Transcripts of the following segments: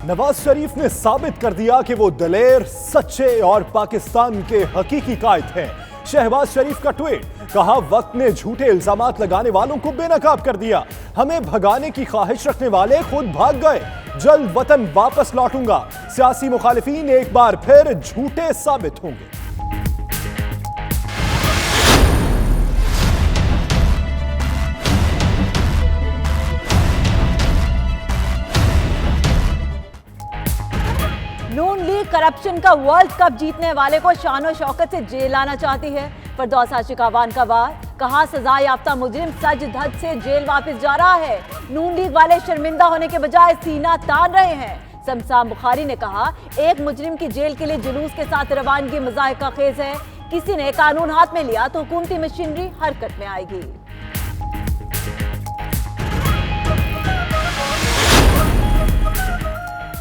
नवाज शरीफ ने साबित कर दिया कि वो दलेर, सच्चे और पाकिस्तान के हकीकी कायद हैं। शहबाज शरीफ का ट्वीट, कहा वक्त ने झूठे इल्जामात लगाने वालों को बेनकाब कर दिया। हमें भगाने की ख्वाहिश रखने वाले खुद भाग गए। जल्द वतन वापस लौटूंगा। सियासी मुखालिफिन एक बार फिर झूठे साबित होंगे। नून लीग करप्शन का वर्ल्ड कप जीतने वाले को शान और शौकत से जेल लाना चाहती है। फिरदौस आशिक अवान का वार, कहा सजा याफ्ता मुजरिम सज धज से जेल वापस जा रहा है। नून लीग वाले शर्मिंदा होने के बजाय सीना तान रहे हैं। शमशान बुखारी ने कहा, एक मुजरिम की जेल के लिए जुलूस के साथ रवानगी मज़ाहिका खेज है। किसी ने कानून हाथ में लिया तो हुकूमती मशीनरी हरकत में आएगी।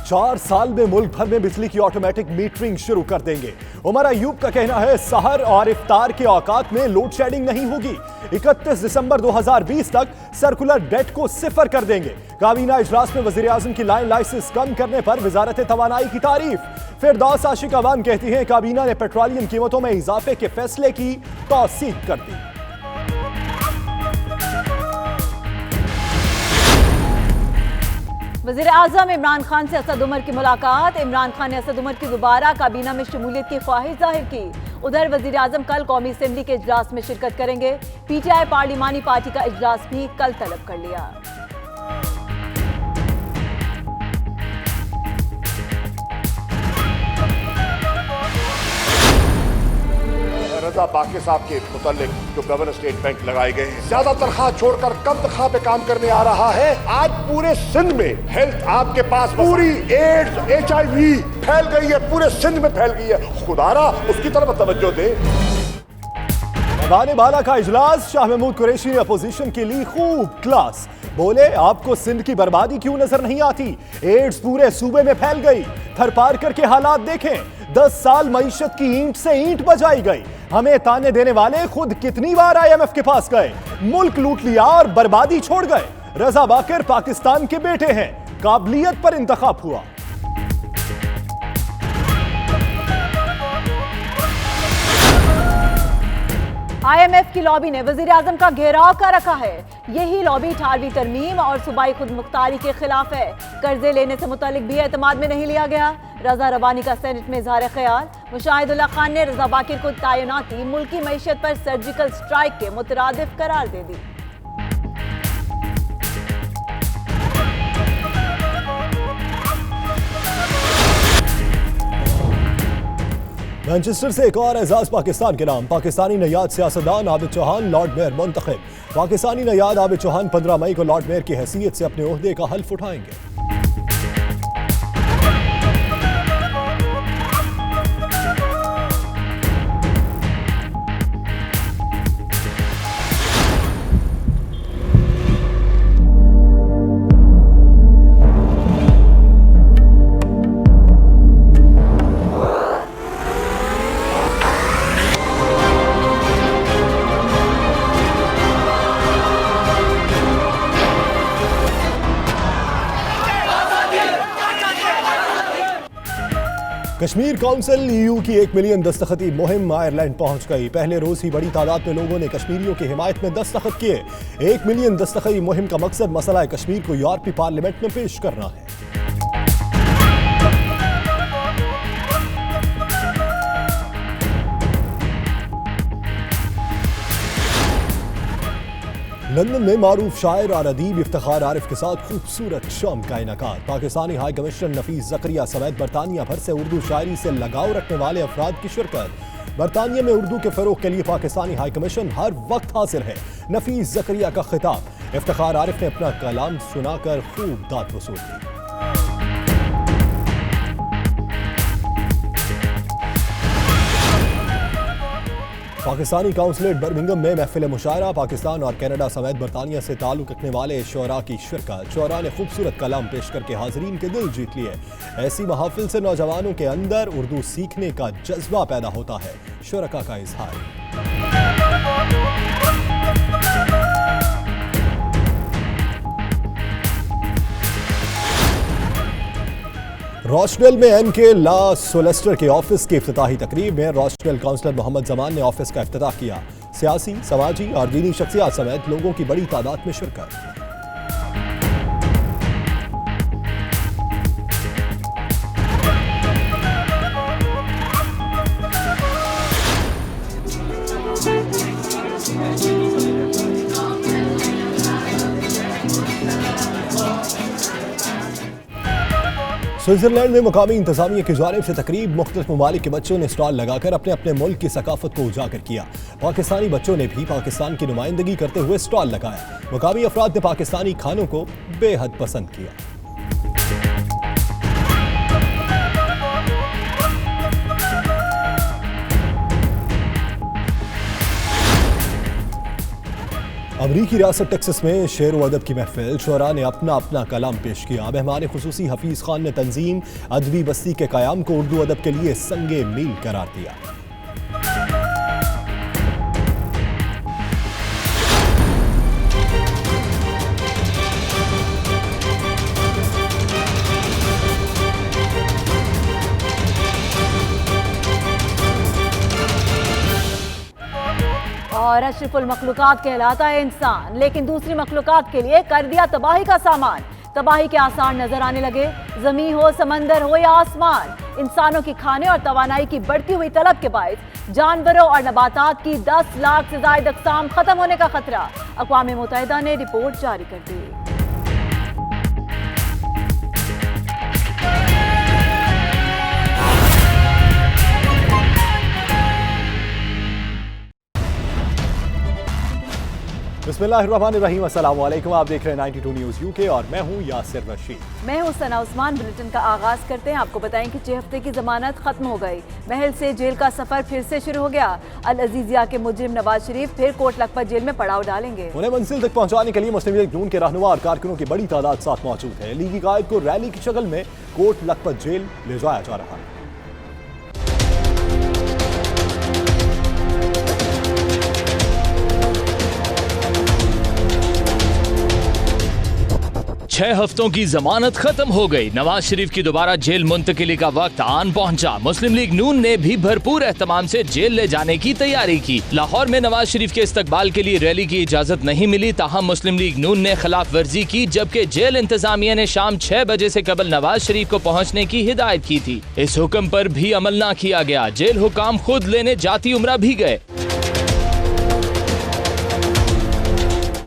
4 साल में मुल्क भर में बिजली की ऑटोमेटिक मीटरिंग शुरू कर देंगे। उमर अयूब का कहना है, सहर और इफ्तार के औकात में लोड शेडिंग नहीं होगी। 31 दिसंबर 2020 तक सर्कुलर डेट को 0 कर देंगे। काबीना इजलास में वजीर आजम की लाइन लाइसेंस कम करने पर वजारत तवानाई की तारीफ। फिरदौस आशिक अवान कहती हैं, काबीना ने पेट्रोलियम कीमतों में इजाफे के फैसले की तौसीक कर दी। वज़ीर आज़म इमरान खान से असद उमर की मुलाकात। इमरान खान ने असद उमर की दोबारा काबीना में शमूलियत की ख्वाहिश जाहिर की। उधर वज़ीर आज़म कल कौमी असेंबली के इजलास में शिरकत करेंगे। पीटीआई पार्लिमानी पार्टी का इजलास भी कल तलब कर लिया। रजा बाकी साहब के मुतालिक जो गवर्नर स्टेटमेंट लगाए गए हैं, ज्यादा तनख्वाह छोड़कर कम तनख्वाह पे काम करने आ रहा है। आज पूरे सिंध में हेल्थ आपके पास पूरी एड्स HIV फैल गई है, पूरे सिंध में फैल गई है। खुदारा उसकी तरफ तवज्जो दे। ऐवान बाला का इजलास, शाह महमूद कुरैशी ने अपोजिशन के लिए खूब क्लास। बोले, आपको सिंध की बर्बादी क्यों नजर नहीं आती? एड्स पूरे सूबे में फैल गई। थरपार करके हालात देखें। 10 साल मईशत की ईंट से ईंट बजाई गई। हमें ताने देने वाले खुद कितनी बार IMF के पास गए, मुल्क लूट लिया और बर्बादी छोड़ गए। रजा बाकर पाकिस्तान के बेटे हैं, काबिलियत पर इंतखाब हुआ। IMF की लॉबी ने वजीर आजम का घेराव कर रखा है। यही लॉबी 18वीं तरमीम और सूबाई खुद मुख्तारी के खिलाफ है। कर्जे लेने से मुतालिक भी एतमाद में नहीं लिया गया। रजा रबानी का सेनेट में इजहार ख्याल। मुशाहिदुल्लाह खान ने रजा बाकिर को तैनाती मुल्की मईशत पर सर्जिकल स्ट्राइक के मुतरादिफ करार दे दी। मैनचेस्टर से एक और एजाज पाकिस्तान के नाम। पाकिस्तानी नयाद सियासतदान आबिद चौहान लॉर्ड मेयर मुंतखब। पाकिस्तानी नयाद आबिद चौहान 15 मई को लॉर्ड मेयर की हैसियत से अपने ओहदे का हल्फ उठाएंगे। कश्मीर काउंसिल EU की 1 मिलियन दस्तखती मुहिम आयरलैंड पहुंच गई। पहले रोज ही बड़ी तादाद में लोगों ने कश्मीरियों की हिमायत में दस्तखत किए। 1 मिलियन दस्तखती मुहिम का मकसद मसला कश्मीर को यूरोपीय पार्लियामेंट में पेश करना है। लंदन में मारूफ शायर और अदीब इफ्तिखार आरिफ के साथ खूबसूरत शाम का इनेकाद। पाकिस्तानी हाई कमिश्नर नफीस ज़करिया समेत बरतानिया भर से उर्दू शायरी से लगाव रखने वाले अफराद की शिरकत। बरतानिया में उर्दू के फरोग के लिए पाकिस्तानी हाई कमीशन हर वक्त हाजिर है। नफीस ज़करिया का खिताब। इफ्तिखार आरिफ ने अपना कलाम सुनाकर खूब दाद वसूल की। पाकिस्तानी काउंसलेट बर्मिंघम में महफिल मुशायरा। पाकिस्तान और कनाडा समेत बरतानिया से ताल्लुक रखने वाले शुअरा की शिरकत। शुअरा ने खूबसूरत कलाम पेश करके हाजरीन के दिल जीत लिए। ऐसी महफिल से नौजवानों के अंदर उर्दू सीखने का जज्बा पैदा होता है। शुरका का इजहार। रोशनेल में एनके ला सोलेस्टर के ऑफिस की इफ्तिताही तकरीब में रोशनेल काउंसलर मोहम्मद जमान ने ऑफिस का इफ्तिताह किया। सियासी, समाजी और दीनी शख्सियत समेत लोगों की बड़ी तादाद में शिरकत। स्विट्जरलैंड में मुकामी इंतजामिया की जानिब से तकरीब मुख्तलिफ ममालिक के बच्चों ने स्टॉल लगाकर अपने अपने मुल्क की सकाफत को उजागर किया। पाकिस्तानी बच्चों ने भी पाकिस्तान की नुमाइंदगी करते हुए स्टॉल लगाया। मुकामी अफराद ने पाकिस्तानी खानों को बेहद पसंद किया। अमरीकी रियासत टेक्सास में शेर व अदब की महफिल, शुअरा ने अपना अपना कलाम पेश किया। मेहमान खुसूसी हफीज खान ने तंजीम अदबी बस्ती के क़याम को उर्दू अदब के लिए संगे मील करार दिया। और अशरफुल मखलूकात कहलाता है इंसान, लेकिन दूसरी मखलूकात के लिए कर दिया तबाही का सामान। तबाही के आसार नजर आने लगे, जमीन हो, समंदर हो या आसमान। इंसानों की खाने और तवानाई की बढ़ती हुई तलब के बायस जानवरों और नबातात की 10 लाख से ज्यादा अक़साम खत्म होने का खतरा। अक़वाम मुत्तहिदा ने रिपोर्ट जारी कर दी। बिस्मिल्लाहिर्रहमानिर्रहीम, अस्सलाम वालेकुम। आप देख रहे हैं 92 न्यूज़ यूके और मैं हूं यासिर रशीद। मैं हूं सना उस्मान। बुलेटिन का आगाज करते हैं। आपको बताएं कि 6 हफ्ते की जमानत खत्म हो गई। महल से जेल का सफर फिर से शुरू हो गया। अल अजीजिया के मुजरिम नवाज शरीफ फिर कोट लखपत जेल में पड़ाव डालेंगे। उन्हें मंजिल तक पहुंचाने के लिए मुस्लिम लीग नून के रहनुमा और कारकुनों की बड़ी तादाद साथ मौजूद है। लीगी कायद को रैली की शक्ल में कोट लखपत जेल ले जाया जा रहा है। छह हफ्तों की जमानत खत्म हो गई। नवाज शरीफ की दोबारा जेल मुंतकिली का वक्त आन पहुंचा। मुस्लिम लीग नून ने भी भरपूर एहतमाम से जेल ले जाने की तैयारी की। लाहौर में नवाज शरीफ के इस्तकबाल के लिए रैली की इजाजत नहीं मिली, ताहम मुस्लिम लीग नून ने खिलाफ वर्जी की, जबकि जेल इंतजामिया ने शाम 6 बजे से कबल नवाज शरीफ को पहुंचने की हिदायत की थी। इस हुक्म पर भी अमल न किया गया। जेल हुकाम खुद लेने जाती उमरा भी गए।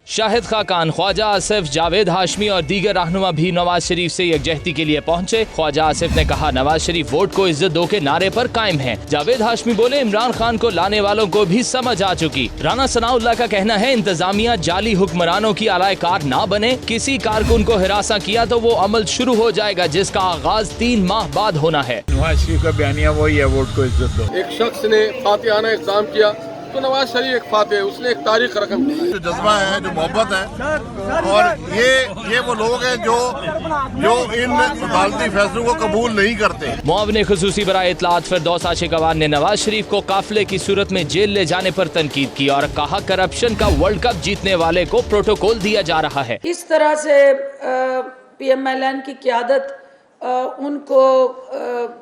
शाहिद खाकान, ख्वाजा आसिफ, जावेद हाशमी और दीगर रहनुमा भी नवाज शरीफ से यकजहती के लिए पहुंचे। ख्वाजा आसिफ ने कहा, नवाज शरीफ वोट को इज्जत दो के नारे पर कायम है। जावेद हाशमी बोले, इमरान खान को लाने वालों को भी समझ आ चुकी। राना सनाउल्लाह का कहना है, इंतजामिया जाली हुक्मरानों की आलायकार ना बने। किसी कारकुन को हिरासा किया तो वो अमल शुरू हो जाएगा, जिसका आगाज 3 माह बाद होना है। नवाज शरीफ का बयानिया वही है, वोट को इज्जत दो। एक शख्स ने फातिहाना इक़्तिसाम किया तो नवाज शरीफ एक फातिह है, उसने एक तारीख रकम की। जो जज्बा है, जो मोहब्बत है, और ये वो लोग हैं जो इन अदालती फैसलों को कबूल नहीं करते। मुआविन खुसूसी बराए इत्तलात फिरदौस आशिक अवान ने नवाज शरीफ को काफिले की सूरत में जेल ले जाने पर तनकीद की और कहा, करप्शन का वर्ल्ड कप जीतने वाले को प्रोटोकॉल दिया जा रहा है। इस तरह से PMLN की क़यादत उनको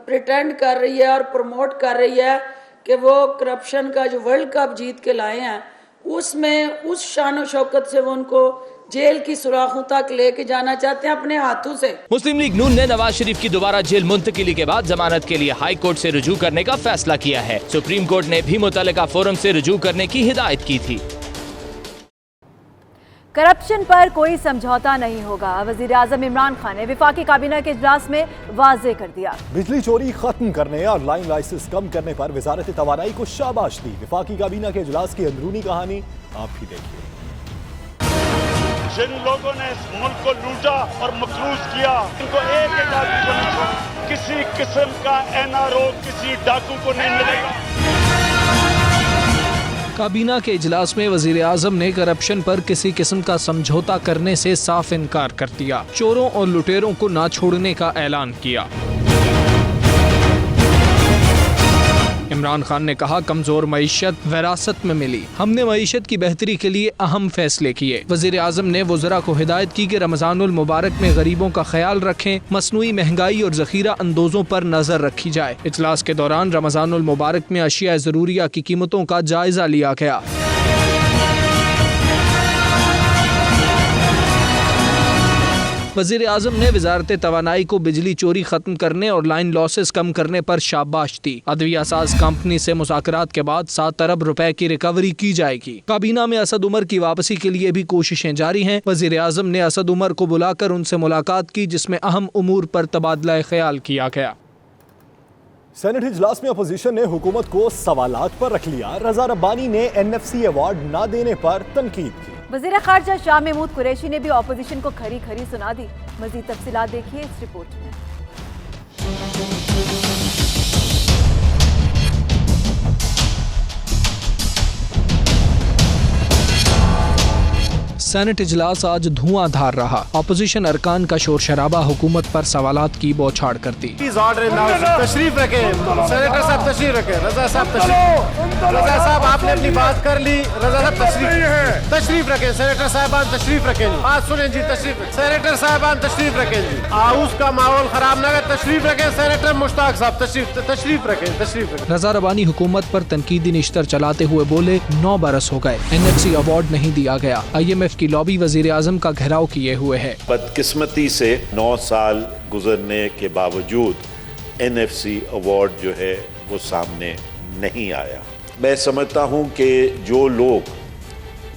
प्रिटेंड कर रही है और प्रमोट कर रही है कि वो करप्शन का जो वर्ल्ड कप जीत के लाए हैं, उसमें उस शान और शौकत से वो उनको जेल की सुराखों तक लेके जाना चाहते हैं अपने हाथों से। मुस्लिम लीग नून ने नवाज शरीफ की दोबारा जेल मुंतकिली के बाद जमानत के लिए हाई कोर्ट से रुजू करने का फैसला किया है। सुप्रीम कोर्ट ने भी मुतल्लिका फोरम से रुजू करने की हिदायत की थी। करप्शन पर कोई समझौता नहीं होगा, वजीर आजम इमरान खान ने वफाकी काबीना के इजलास में वाज़ेह कर दिया। बिजली चोरी खत्म करने और लाइन लाइसेंस कम करने पर वजारत तवानाई को शाबाश दी। वफाकी काबीना के इजलास की अंदरूनी कहानी आप भी देखिए। जिन लोगों ने इस मुल्क को लूटा और मकरूज किया, इनको एक आदमी को नहीं छोड़ा। किसी किस्म का NRO किसी डाकू को नहीं मिलेगा। काबीना के इजलास में वजीर आजम ने करप्शन पर किसी किस्म का समझौता करने से साफ इनकार कर दिया। चोरों और लुटेरों को ना छोड़ने का ऐलान किया। عمران خان نے کہا کمزور معیشت وراثت میں ملی، ہم نے معیشت کی بہتری کے لیے اہم فیصلے کیے۔ وزیر اعظم نے وزراء کو ہدایت کی کہ رمضان المبارک میں غریبوں کا خیال رکھیں، مصنوعی مہنگائی اور ذخیرہ اندوزوں پر نظر رکھی جائے۔ اجلاس کے دوران رمضان المبارک میں اشیاء ضروریہ کی قیمتوں کا جائزہ لیا گیا۔ وزیر اعظم نے وزارت توانائی کو بجلی چوری ختم کرنے اور لائن لاسز کم کرنے پر شاباش دی۔ ادویہ ساز کمپنی سے مذاکرات کے بعد 7 ارب روپے کی ریکوری کی جائے گی۔ کابینہ میں اسد عمر کی واپسی کے لیے بھی کوششیں جاری ہیں۔ وزیر اعظم نے اسد عمر کو بلا کر ان سے ملاقات کی، جس میں اہم امور پر تبادلہ خیال کیا گیا۔ سینٹ اجلاس میں اپوزیشن نے حکومت کو سوالات پر رکھ لیا۔ رضا ربانی نے NFC ایوارڈ نہ دینے پر تنقید کی۔ وزیر خارجہ شاہ محمود قریشی نے بھی اپوزیشن کو کھری کھری سنا دی۔ مزید تفصیلات دیکھیے اس رپورٹ میں۔ سینٹ اجلاس آج دھواں دھار رہا۔ اپوزیشن ارکان کا شور شرابہ حکومت پر سوالات کی بوچھاڑ کرتی۔ تشریف رکھیں سینیٹر صاحب، تشریف رکھیں۔ رضا صاحب تشریف، رضا صاحب آپ نے اپنی بات کر لی۔ رضا صاحب تشریف رکھیں، سینیٹر صاحبان تشریف رکھیں جی، بات سنیں جی، تشریف رکھیں سینیٹر صاحبان، تشریف رکھیں جی، ہاؤس کا ماحول خراب نہ کر، تشریف رکھیں سینیٹر مشتاق صاحب، تشریف رکھیں، تشریف رکھیں۔ رضا ربانی حکومت پر تنقیدی نشتر چلاتے ہوئے بولے 9 برس ہو گئے، NFC ایوارڈ نہیں دیا گیا۔ IMF کی لابی وزیر اعظم کا گھیراؤ کیے ہوئے ہے۔ بدقسمتی سے 9 سال گزرنے کے باوجود NFC ایوارڈ جو ہے وہ سامنے نہیں آیا۔ میں سمجھتا ہوں کہ جو لوگ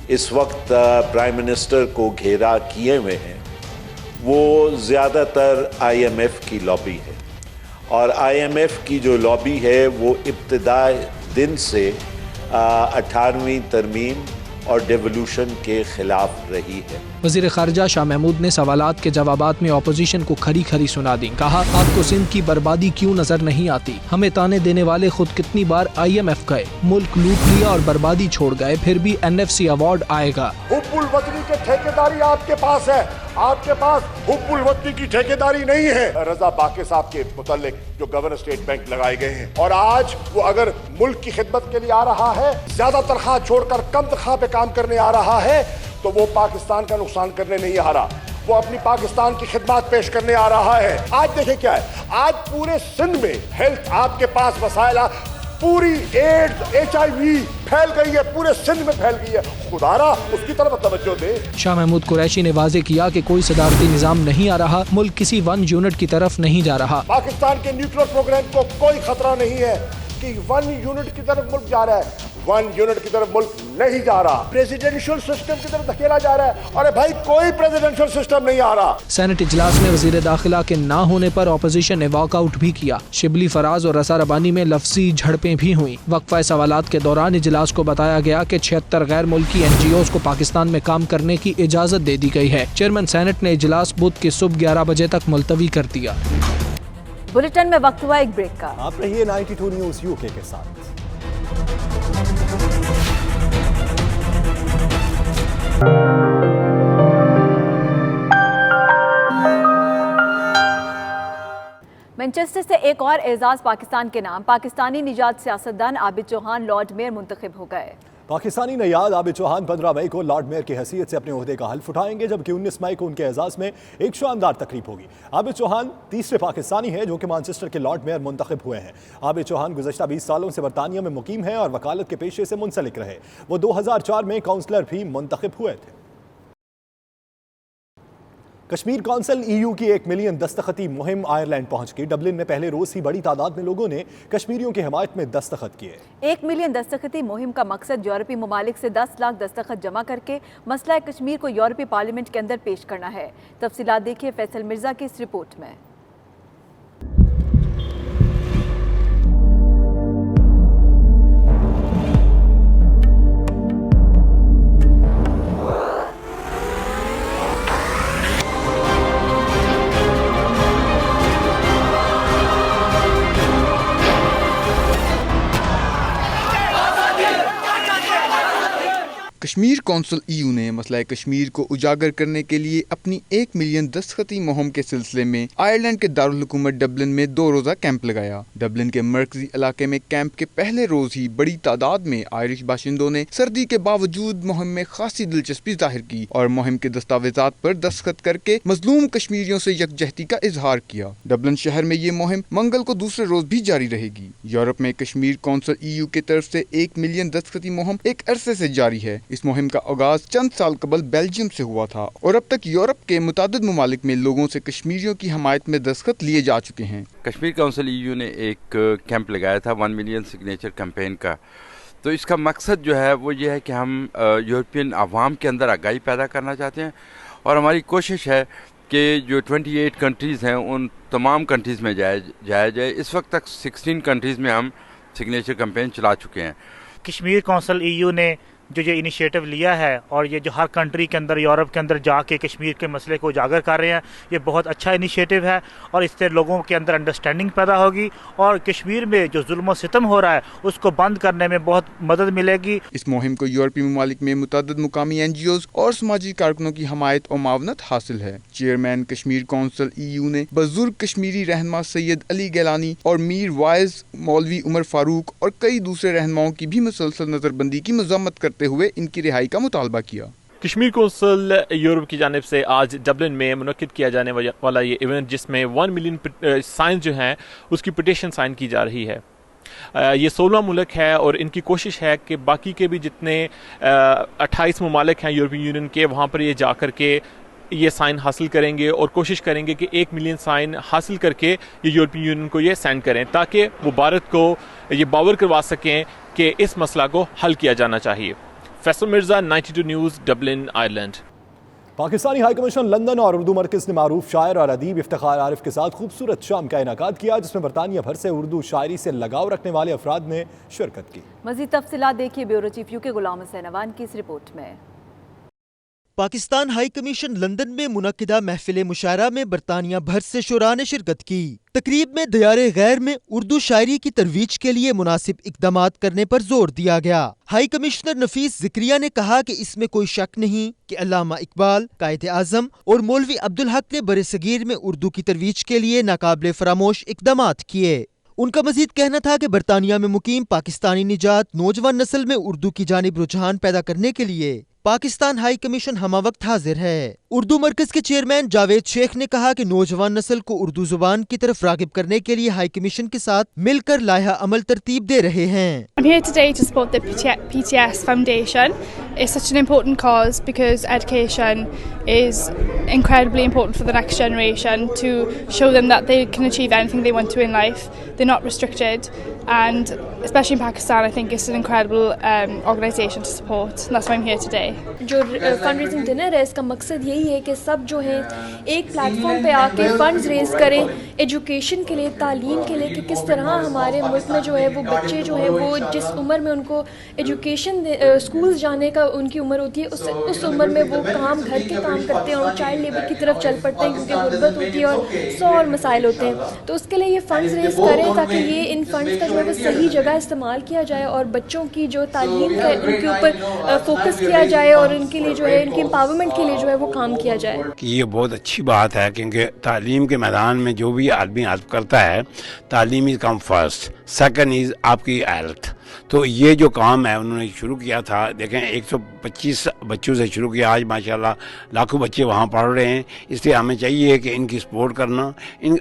اس وقت پرائم منسٹر کو گھیرا کیے ہوئے ہیں وہ زیادہ تر IMF کی لابی ہے، اور IMF کی جو لابی ہے وہ ابتدائی دن سے 18ویں ترمیم اور ڈیولوشن کے خلاف رہی ہے۔ وزیر خارجہ شاہ محمود نے سوالات کے جوابات میں اپوزیشن کو کھری کھری سنا دی۔ کہا آپ کو سندھ کی بربادی کیوں نظر نہیں آتی؟ ہمیں تانے دینے والے خود کتنی بار IMF گئے، ملک لوٹ لیا اور بربادی چھوڑ گئے، پھر بھی NFC ایوارڈ آئے گا۔ حب الوطنی کی ٹھیکیداری آپ کے پاس ہے، آپ کے پاس حب الوطنی کی ٹھیکیداری نہیں ہے۔ رضا باقی صاحب کے متعلق جو گورنر اسٹیٹ بینک لگائے گئے ہیں، اور آج وہ اگر ملک کی خدمت کے لیے آ رہا ہے، زیادہ تنخواہ چھوڑ کر کم تنخواہ پہ کام کرنے آ رہا ہے، تو وہ پاکستان کا نقصان کرنے نہیں آ رہا، وہ اپنی پاکستان کی خدمات پیش کرنے آ رہا ہے۔ آج دیکھیں کیا ہے، آج پورے سندھ میں ہیلتھ آپ کے پاس وسائل، پوری ایڈز HIV پھیل گئی ہے، پورے سندھ میں پھیل گئی ہے، خدارا اس کی طرف توجہ دے۔ شاہ محمود قریشی نے واضح کیا کہ کوئی صدارتی نظام نہیں آ رہا، ملک کسی 1 یونٹ کی طرف نہیں جا رہا۔ پاکستان کے نیوکلیر پروگرام کو کوئی خطرہ نہیں ہے کہ 1 یونٹ کی طرف ملک جا رہا ہے، 1 یونٹ کی طرف ملک نہیں جا رہا، پریزیڈنشل سسٹم کی طرف دھکیلا جا رہا ہے۔ ارے بھائی کوئی پریزیڈنشل سسٹم نہیں آ رہا۔ سینٹ اجلاس میں وزیر داخلہ کے نہ ہونے پر اپوزیشن نے واک آؤٹ بھی کیا۔ شبلی فراز اور رضا ربانی میں لفظی جھڑپیں بھی ہوئیں۔ وقفہ سوالات کے دوران اجلاس کو بتایا گیا کہ 76 غیر ملکی NGOs کو پاکستان میں کام کرنے کی اجازت دے دی گئی ہے۔ چیئرمین سینٹ نے اجلاس بدھ کی صبح 11 بجے تک ملتوی کر دیا۔ بلیٹن میں وقت ہوا ایک بریک کا۔ آپ رہیے 92 نیوز UK کے ساتھ۔ مانچسٹر سے ایک اور اعزاز پاکستان کے نام، پاکستانی نژاد سیاستدان عابد چوہان لارڈ میئر منتخب ہو گئے۔ پاکستانی نیاد عابد چوہان 15 مئی کو لارڈ میئر کی حیثیت سے اپنے عہدے کا حلف اٹھائیں گے، جبکہ 19 مئی کو ان کے اعزاز میں ایک شاندار تقریب ہوگی۔ عابد چوہان تیسرے پاکستانی ہیں جو کہ مانچسٹر کے لارڈ میئر منتخب ہوئے ہیں۔ عابد چوہان گزشتہ 20 سالوں سے برطانیہ میں مقیم ہیں اور وکالت کے پیشے سے منسلک رہے۔ وہ 2004 میں کونسلر بھی منتخب ہوئے تھے۔ کشمیر کونسل EU کی 1 ملین دستخطی مہم آئرلینڈ پہنچ گئی۔ ڈبلن میں پہلے روز ہی بڑی تعداد میں لوگوں نے کشمیریوں کی حمایت میں دستخط کیے۔ 1 ملین دستخطی مہم کا مقصد یورپی ممالک سے 10 لاکھ دستخط جمع کر کے مسئلہ کشمیر کو یورپی پارلیمنٹ کے اندر پیش کرنا ہے۔ تفصیلات دیکھیے فیصل مرزا کی اس رپورٹ میں۔ کشمیر کونسل EU نے مسئلہ کشمیر کو اجاگر کرنے کے لیے اپنی 1 ملین دستخطی مہم کے سلسلے میں آئرلینڈ کے دارالحکومت ڈبلن میں 2 روزہ کیمپ لگایا۔ ڈبلن کے مرکزی علاقے میں کیمپ کے پہلے روز ہی بڑی تعداد میں آئرش باشندوں نے سردی کے باوجود مہم میں خاصی دلچسپی ظاہر کی اور مہم کے دستاویزات پر دستخط کر کے مظلوم کشمیریوں سے یکجہتی کا اظہار کیا۔ ڈبلن شہر میں یہ مہم منگل کو دوسرے روز بھی جاری رہے گی۔ یورپ میں کشمیر کونسل EU کی طرف سے 1 ملین دستخطی مہم ایک عرصے سے جاری ہے۔ اس مہم کا آغاز چند سال قبل بیلجیم سے ہوا تھا اور اب تک یورپ کے متعدد ممالک میں لوگوں سے کشمیریوں کی حمایت میں دستخط لیے جا چکے ہیں۔ کشمیر کونسل EU نے ایک کیمپ لگایا تھا 1 ملین سگنیچر کیمپین کا، تو اس کا مقصد جو ہے وہ یہ ہے کہ ہم یورپین عوام کے اندر آگاہی پیدا کرنا چاہتے ہیں اور ہماری کوشش ہے کہ جو 28 کنٹریز ہیں ان تمام کنٹریز میں جایا جائے۔ اس وقت تک 16 کنٹریز میں ہم سگنیچر کیمپین چلا چکے ہیں۔ کشمیر کونسل EU نے جو یہ انیشیٹو لیا ہے اور یہ جو ہر کنٹری کے اندر یورپ کے اندر جا کے کشمیر کے مسئلے کو اجاگر کر رہے ہیں، یہ بہت اچھا انیشیٹو ہے اور اس سے لوگوں کے اندر انڈرسٹینڈنگ پیدا ہوگی اور کشمیر میں جو ظلم و ستم ہو رہا ہے اس کو بند کرنے میں بہت مدد ملے گی۔ اس مہم کو یورپی ممالک میں متعدد مقامی NGOs اور سماجی کارکنوں کی حمایت اور معاونت حاصل ہے۔ چیئرمین کشمیر کونسل EU نے بزرگ کشمیری رہنما سید علی گیلانی اور میر وائز مولوی عمر فاروق اور کئی دوسرے رہنماؤں کی بھی مسلسل نظر بندی کی مذمت کرتے ہوئے ان کی رہائی کا مطالبہ کیا۔ کشمیر کونسل یورپ کی جانب سے آج ڈبلن میں منعقد کیا جانے والا یہ ایونٹ، جس میں 1 ملین سائن جو ہیں اس کی پٹیشن سائن کی جا رہی ہے۔ یہ 16 ملک ہے اور ان کی کوشش ہے کہ باقی کے بھی جتنے 28 ممالک ہیں یورپی یونین کے، وہاں پر یہ جا کر کے یہ سائن حاصل کریں گے اور کوشش کریں گے کہ 1 ملین سائن حاصل کر کے یہ یورپی یونین کو یہ سینڈ کریں تاکہ وہ بھارت کو یہ باور کروا سکیں کہ اس مسئلہ کو حل کیا جانا چاہیے۔ Faisal Mirza, 92 news, Dublin, Ireland. Pakistani high commission London اور اردو مرکز نے معروف شاعر اور ادیب افتخار عارف کے ساتھ خوبصورت شام کا انعقاد کیا، جس میں برطانیہ بھر سے اردو شاعری سے لگاؤ رکھنے والے افراد نے شرکت کی۔ مزید تفصیلات دیکھیے بیورو چیف UK غلام حسین اوان کی اس رپورٹ میں۔ پاکستان ہائی کمیشن لندن میں منعقدہ محفل مشاعرہ میں برطانیہ بھر سے شعراء نے شرکت کی۔ تقریب میں دیار غیر میں اردو شاعری کی ترویج کے لیے مناسب اقدامات کرنے پر زور دیا گیا۔ ہائی کمشنر نفیس زکریا نے کہا کہ اس میں کوئی شک نہیں کہ علامہ اقبال، قائد اعظم اور مولوی عبدالحق نے برصغیر میں اردو کی ترویج کے لیے ناقابل فراموش اقدامات کیے۔ ان کا مزید کہنا تھا کہ برطانیہ میں مقیم پاکستانی نجات نوجوان نسل میں اردو کی جانب رجحان پیدا کرنے کے لیے پاکستان ہائی کمیشن ہمہ وقت حاضر ہے۔ اردو مرکز کے چیئرمین جاوید شیخ نے کہا کہ نوجوان نسل کو اردو زبان کی طرف راغب کرنے کے لیے ہائی کمیشن کے ساتھ مل کر لائحہ عمل ترتیب دے رہے ہیں۔ I'm here today to support the PTS Foundation. It's such an important cause because education is incredibly important for the next generation, to show them that they can achieve anything they want to in life. They're not restricted, and especially in Pakistan I think it's an incredible organisation to support. And that's why I'm here today. جو fund raising dinner ہے اس کا مقصد یہی ہے کہ سب جو ہیں ایک پلیٹ فارم پہ آ کے فنڈز ریز کریں ایجوکیشن کے لیے، تعلیم کے لیے، کہ کس طرح ہمارے ملک میں جو ہے وہ بچے جو ہیں وہ جس عمر میں ان کو ایجوکیشن اسکولز جانے کا ان کی عمر ہوتی ہے اس عمر میں وہ کام گھر کے کام کرتے ہیں اور چائلڈ لیبر کی طرف چل پڑتے ہیں کیونکہ غربت ہوتی ہے اور 100 اور مسائل ہوتے ہیں۔ تو اس کے لیے یہ فنڈز ریز کریں تاکہ یہ ان فنڈز کا جو ہے وہ صحیح جگہ استعمال کیا جائے اور بچوں کی جو تعلیم ہے ان کے اوپر فوکس کیا جائے اور ان کے لیے جو ہے ان کی امپاورمنٹ کے لیے جو ہے وہ کام کیا جائے۔ یہ بہت اچھی بات ہے کیونکہ تعلیم کے میدان میں جو بھی آدمی ہیلپ کرتا ہے، تعلیم از کم فرسٹ، سیکنڈ از آپ کی ہیلتھ۔ تو یہ جو کام ہے انہوں نے شروع کیا تھا، دیکھیں 125 بچوں سے شروع کیا، آج ماشاءاللہ لاکھوں بچے وہاں پڑھ رہے ہیں۔ اس لیے ہمیں چاہیے کہ ان کی سپورٹ کرنا،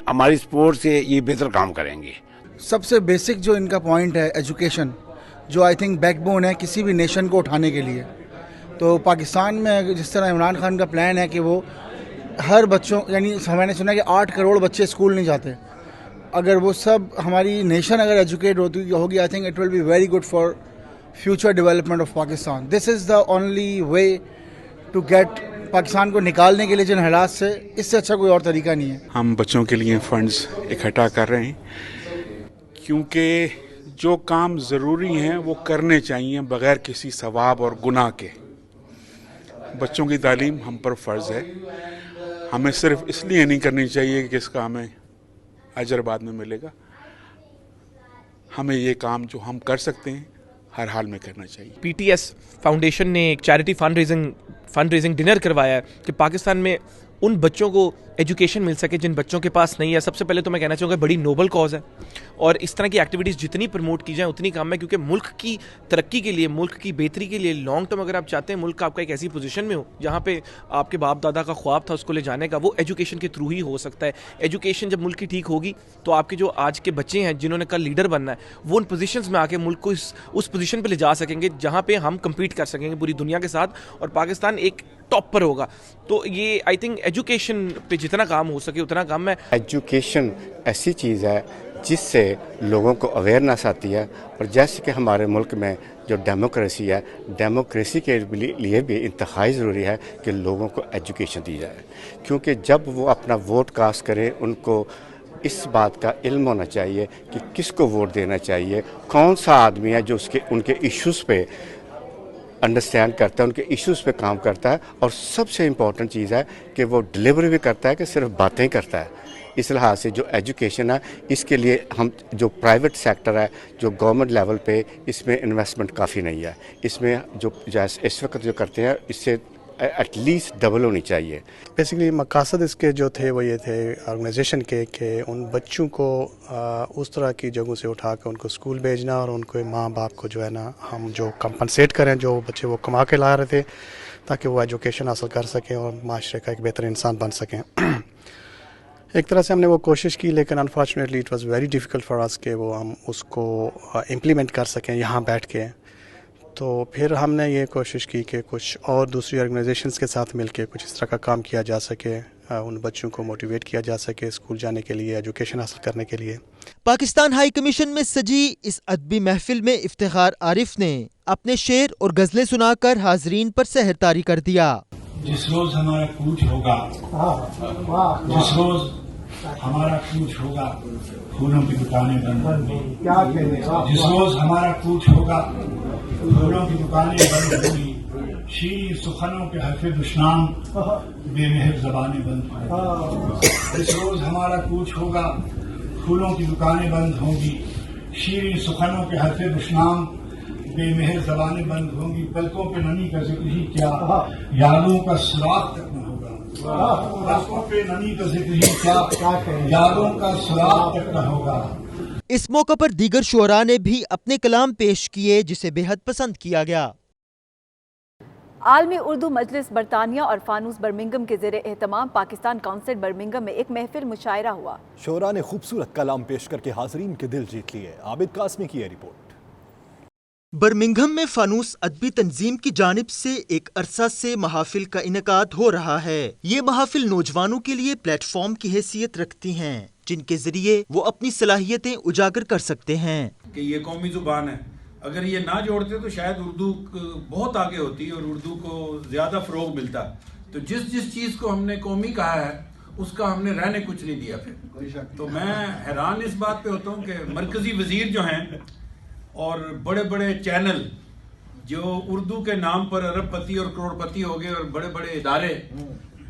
ہماری سپورٹ سے یہ بہتر کام کریں گے۔ سب سے بیسک جو ان کا پوائنٹ ہے ایجوکیشن، جو آئی تھنک بیک بون ہے کسی بھی نیشن کو اٹھانے کے لیے۔ تو پاکستان میں جس طرح عمران خان کا پلان ہے کہ وہ ہر بچوں، یعنی میں نے سنا کہ 8 کروڑ بچے اسکول نہیں جاتے، اگر وہ سب ہماری نیشن اگر ایجوکیٹ ہوگی I think it will be very good for future development of Pakistan. This is the only way to get Pakistan کو نکالنے کے لیے جن حالات سے، اس سے اچھا کوئی اور طریقہ نہیں ہے۔ ہم بچوں کے لیے فنڈز اکٹھا کر رہے ہیں کیونکہ جو کام ضروری ہیں وہ کرنے چاہیے بغیر کسی ثواب اور گناہ کے۔ بچوں کی تعلیم ہم پر فرض ہے، ہمیں صرف اس لیے نہیں کرنی چاہیے کہ اس کا ہمیں اجر بعد میں ملے گا۔ ہمیں یہ کام جو ہم کر سکتے ہیں हर हाल में करना चाहिए। PTS फाउंडेशन ने एक चैरिटी फंड रेजिंग डिनर करवाया है कि पाकिस्तान में उन बच्चों को एजुकेशन मिल सके जिन बच्चों के पास नहीं है। सबसे पहले तो मैं कहना चाहूँगा बड़ी नोबल कॉज है और इस तरह की एक्टिविटीज़ जितनी प्रमोट की जाए उतनी कम है, क्योंकि मुल्क की तरक्की के लिए, मुल्क की बेहतरी के लिए लॉन्ग टर्म अगर आप चाहते हैं मुल्क आपका एक ऐसी पोजीशन में हो जहाँ पे आपके बाप दादा का ख्वाब था उसको ले जाने का, वो एजुकेशन के थ्रू ही हो सकता है। एजुकेशन जब मुल्क की ठीक होगी तो आपके जो आज के बच्चे हैं जिन्होंने कल लीडर बनना है वो उन पोजीशंस में आके मुल्क को उस पोजीशन पे ले जा सकेंगे जहाँ पे हम कम्पीट कर सकेंगे पूरी दुनिया के साथ और पाकिस्तान एक टॉप पर होगा। तो ये आई थिंक एजुकेशन पे जितना काम हो सके उतना काम है। एजुकेशन ऐसी चीज़ है जिससे लोगों को अवेयरनेस आती है और जैसे कि हमारे मुल्क में जो डेमोक्रेसी है, डेमोक्रेसी के लिए भी इंतहाई ज़रूरी है कि लोगों को एजुकेशन दी जाए, क्योंकि जब वो अपना वोट कास्ट करें उनको इस बात का इल्म होना चाहिए कि किसको वोट देना चाहिए, कौन सा आदमी है जो उनके इश्यूज़ पे अंडरस्टैंड करता है, उनके इश्यूज़ पे काम करता है और सबसे इम्पॉर्टेंट चीज़ है कि वो डिलीवरी भी करता है कि सिर्फ बातें करता है। इस लिहाज से जो एजुकेशन है इसके लिए हम जो प्राइवेट सेक्टर है, जो गवर्नमेंट लेवल पे इसमें इन्वेस्टमेंट काफ़ी नहीं है। इसमें जो इस वक्त जो करते हैं इससे एटलीस्ट डबल होनी चाहिए। बेसिकली मकासद इसके जो थे वो ये थे ऑर्गेनाइजेशन के कि उन बच्चों को उस तरह की जगहों से उठा कर उनको स्कूल भेजना और उनको माँ बाप को जो है ना हम जो कंपनसेट करें जो बच्चे वो कमा के ला रहे थे ताकि वो एजुकेशन हासिल कर सकें और माशरे का एक बेहतर इंसान बन सकें। एक तरह से हमने वो कोशिश की, लेकिन unfortunately it was very difficult for us कि वो हम उसको इम्प्लीमेंट कर सकें यहाँ बैठ के। तो फिर हमने ये कोशिश की कि कुछ और दूसरी ऑर्गेनाइजेशंस के साथ मिलके कुछ इस तरह का काम किया जा सके, उन बच्चों को मोटिवेट किया जा सके स्कूल जाने के लिए, एजुकेशन हासिल करने के लिए। पाकिस्तान हाई कमीशन में सजी इस अदबी महफिल में इफ्तिखार आरिफ ने अपने शेर और गजलें सुनाकर हाजरीन पर सहर तारी कर दिया। जिस रोज हमारा कूच होगा, जिस रोज हमारा कूच होगा, फूलों की दुकानें बंद होंगी। जिस रोज हमारा कूच होगा, फूलों की दुकानें बंद होंगी। शीरी सुखनों के हल्फे दुश्मन, बेमेहर ज़बानें बंद होंगी। जिस रोज हमारा कूच होगा, फूलों की दुकानें बंद होंगी। शीरी सुखनों के हल्फे दुश्मन, बेमेहर ज़बानें बंद होंगी। पलकों पे नमी का जिक्र ही क्या, यादों का सुराग तक न होगा। पलकों पे नमी का जिक्र ही क्या, यादों का सुराग तक न होगा। इस मौके पर दीगर शुअरा ने भी अपने कलाम पेश किए जिसे बेहद पसंद किया गया। आलमी उर्दू मजलिस बरतानिया और फानूस बर्मिंघम के ज़ेरे एहतमाम पाकिस्तान काउंसिल बर्मिंघम में एक महफिल मुशायरा हुआ। शोरा ने खूबसूरत कलाम पेश करके हाजरीन के दिल जीत लिए। आबिद कासमी की रिपोर्ट। बर्मिंघम में फानूस अदबी तंजीम की जानिब से एक अरसा से महाफिल का इनेकाद हो रहा है। ये महाफिल नौजवानों के लिए प्लेटफॉर्म की हैसियत रखती हैं, जिनके जरिए वो अपनी सलाहियतें उजागर कर सकते हैं। कि ये कौमी जुबान है, अगर ये ना जोड़ते तो शायद उर्दू बहुत आगे होती और उर्दू को ज्यादा फरोग मिलता। तो जिस चीज को हमने कौमी कहा है उसका हमने रहने कुछ नहीं दिया फिर। तो मैं हैरान इस बात पे होता हूँ कि मरकजी वजीर जो हैं और बड़े बड़े चैनल जो उर्दू के नाम पर अरबपति और करोड़पति हो गए और बड़े बड़े इदारे,